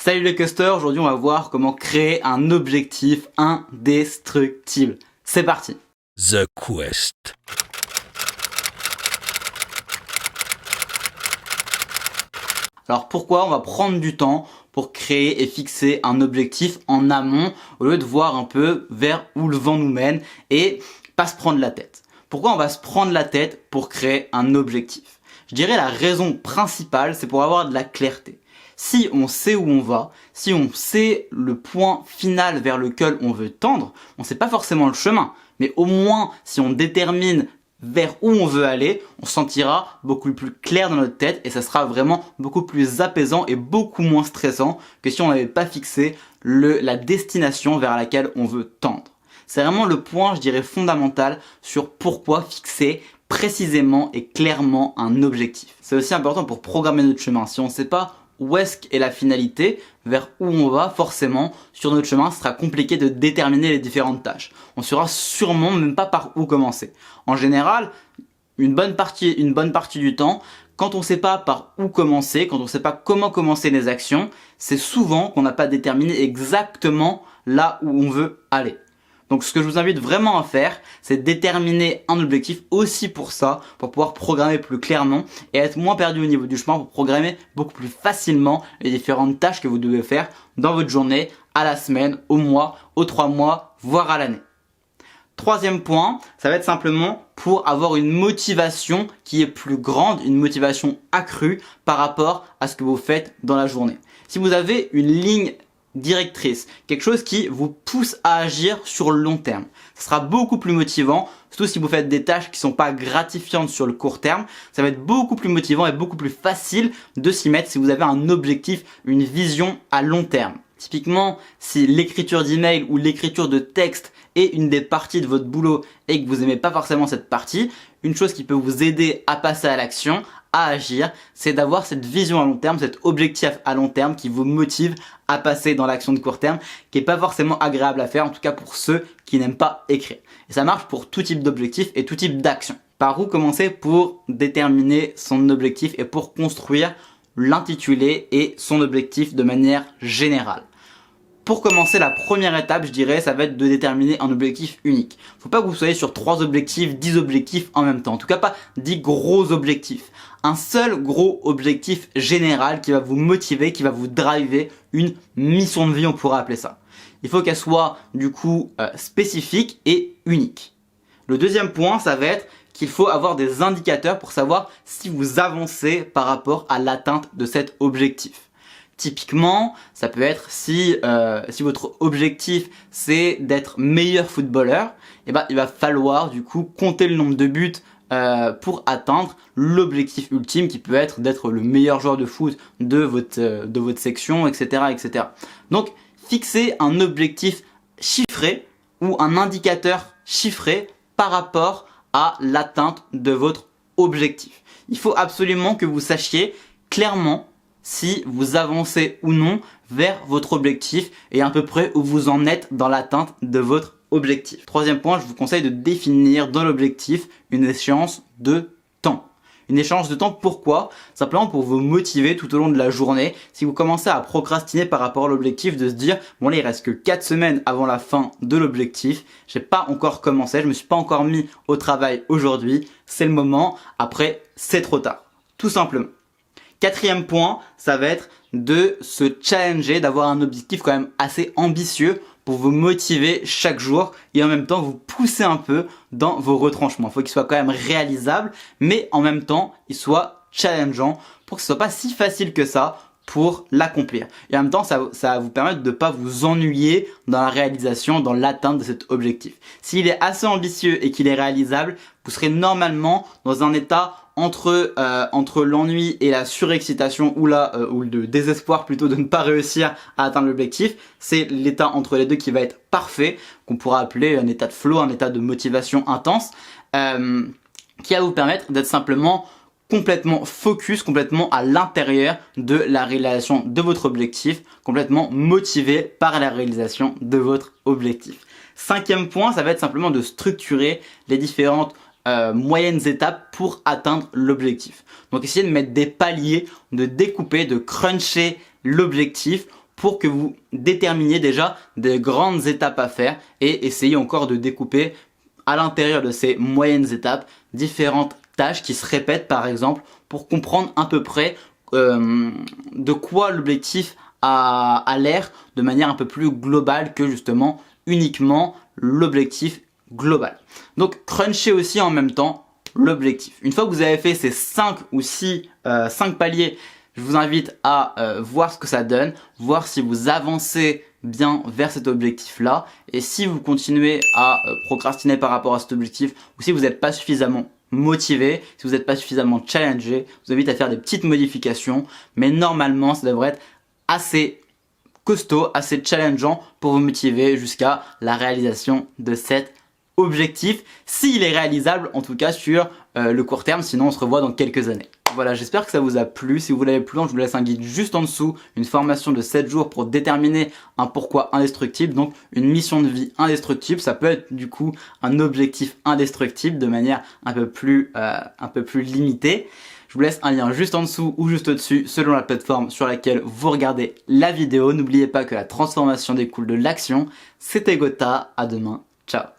Salut les custers, aujourd'hui on va voir comment créer un objectif indestructible. C'est parti. The Quest. Alors pourquoi on va prendre du temps pour créer et fixer un objectif en amont au lieu de voir un peu vers où le vent nous mène et pas se prendre la tête. Pourquoi on va se prendre la tête pour créer un objectif? Je dirais la raison principale, c'est pour avoir de la clarté. Si on sait où on va, si on sait le point final vers lequel on veut tendre, on ne sait pas forcément le chemin, mais au moins si on détermine vers où on veut aller, on se sentira beaucoup plus clair dans notre tête et ça sera vraiment beaucoup plus apaisant et beaucoup moins stressant que si on n'avait pas fixé la destination vers laquelle on veut tendre. C'est vraiment le point, je dirais, fondamental sur pourquoi fixer précisément et clairement un objectif. C'est aussi important pour programmer notre chemin. Si on ne sait pas où est-ce qu'est la finalité, vers où on va, forcément, sur notre chemin, ce sera compliqué de déterminer les différentes tâches. On saura sûrement même pas par où commencer. En général, une bonne partie du temps, quand on ne sait pas par où commencer, quand on ne sait pas comment commencer les actions, c'est souvent qu'on n'a pas déterminé exactement là où on veut aller. Donc ce que je vous invite vraiment à faire, c'est déterminer un objectif aussi pour ça, pour pouvoir programmer plus clairement et être moins perdu au niveau du chemin, pour programmer beaucoup plus facilement les différentes tâches que vous devez faire dans votre journée, à la semaine, au mois, aux 3 mois, voire à l'année. Troisième point, ça va être simplement pour avoir une motivation qui est plus grande, une motivation accrue par rapport à ce que vous faites dans la journée. Si vous avez une ligne directrice, quelque chose qui vous pousse à agir sur le long terme, ce sera beaucoup plus motivant, surtout si vous faites des tâches qui ne sont pas gratifiantes sur le court terme. Ça va être beaucoup plus motivant et beaucoup plus facile de s'y mettre si vous avez un objectif, une vision à long terme. Typiquement, si l'écriture d'email ou l'écriture de texte est une des parties de votre boulot et que vous n'aimez pas forcément cette partie, une chose qui peut vous aider à passer à l'action, à agir, c'est d'avoir cette vision à long terme, cet objectif à long terme qui vous motive à passer dans l'action de court terme, qui n'est pas forcément agréable à faire, en tout cas pour ceux qui n'aiment pas écrire. Et ça marche pour tout type d'objectif et tout type d'action. Par où commencer pour déterminer son objectif et pour construire l'intitulé et son objectif de manière générale? Pour commencer, la première étape, je dirais, ça va être de déterminer un objectif unique. Faut pas que vous soyez sur 3 objectifs, 10 objectifs en même temps. En tout cas, pas 10 gros objectifs. Un seul gros objectif général qui va vous motiver, qui va vous driver, une mission de vie, on pourrait appeler ça. Il faut qu'elle soit, du coup, spécifique et unique. Le deuxième point, ça va être qu'il faut avoir des indicateurs pour savoir si vous avancez par rapport à l'atteinte de cet objectif. Typiquement, ça peut être si votre objectif c'est d'être meilleur footballeur, et ben il va falloir du coup compter le nombre de buts pour atteindre l'objectif ultime qui peut être d'être le meilleur joueur de foot de votre section, etc., etc. Donc, fixez un objectif chiffré ou un indicateur chiffré par rapport à l'atteinte de votre objectif. Il faut absolument que vous sachiez clairement si vous avancez ou non vers votre objectif et à peu près où vous en êtes dans l'atteinte de votre objectif. Troisième point, je vous conseille de définir dans l'objectif une échéance de temps. Une échéance de temps, pourquoi? Simplement pour vous motiver tout au long de la journée. Si vous commencez à procrastiner par rapport à l'objectif, de se dire, bon là il reste que 4 semaines avant la fin de l'objectif, j'ai pas encore commencé, je me suis pas encore mis au travail aujourd'hui, c'est le moment, après c'est trop tard. Tout simplement. Quatrième point, ça va être de se challenger, d'avoir un objectif quand même assez ambitieux pour vous motiver chaque jour et en même temps vous pousser un peu dans vos retranchements. Il faut qu'il soit quand même réalisable, mais en même temps, il soit challengeant pour que ce soit pas si facile que ça pour l'accomplir. Et en même temps, ça va vous permettre de ne pas vous ennuyer dans la réalisation, dans l'atteinte de cet objectif. S'il est assez ambitieux et qu'il est réalisable, vous serez normalement dans un état entre l'ennui et la surexcitation ou le désespoir plutôt de ne pas réussir à atteindre l'objectif. C'est l'état entre les deux qui va être parfait, qu'on pourra appeler un état de flow, un état de motivation intense, qui va vous permettre d'être simplement complètement focus, complètement à l'intérieur de la réalisation de votre objectif, complètement motivé par la réalisation de votre objectif. Cinquième point, ça va être simplement de structurer les différentes moyennes étapes pour atteindre l'objectif. Donc essayez de mettre des paliers, de découper, de cruncher l'objectif pour que vous déterminiez déjà des grandes étapes à faire et essayez encore de découper à l'intérieur de ces moyennes étapes différentes tâches qui se répètent par exemple pour comprendre à peu près de quoi l'objectif a l'air de manière un peu plus globale que justement uniquement l'objectif global. Donc crunchez aussi en même temps l'objectif. Une fois que vous avez fait ces 5 ou 6 paliers, je vous invite à voir ce que ça donne, voir si vous avancez bien vers cet objectif là et si vous continuez à procrastiner par rapport à cet objectif ou si vous n'êtes pas suffisamment motivé, si vous n'êtes pas suffisamment challengé, je vous invite à faire des petites modifications, mais normalement ça devrait être assez costaud, assez challengeant pour vous motiver jusqu'à la réalisation de cet objectif, s'il est réalisable en tout cas sur le court terme, sinon on se revoit dans quelques années. Voilà, j'espère que ça vous a plu. Si vous voulez aller plus loin, je vous laisse un guide juste en dessous, une formation de 7 jours pour déterminer un pourquoi indestructible, donc une mission de vie indestructible. Ça peut être du coup un objectif indestructible de manière un peu plus limitée. Je vous laisse un lien juste en dessous ou juste au-dessus selon la plateforme sur laquelle vous regardez la vidéo. N'oubliez pas que la transformation découle de l'action. C'était Gotha, à demain, ciao.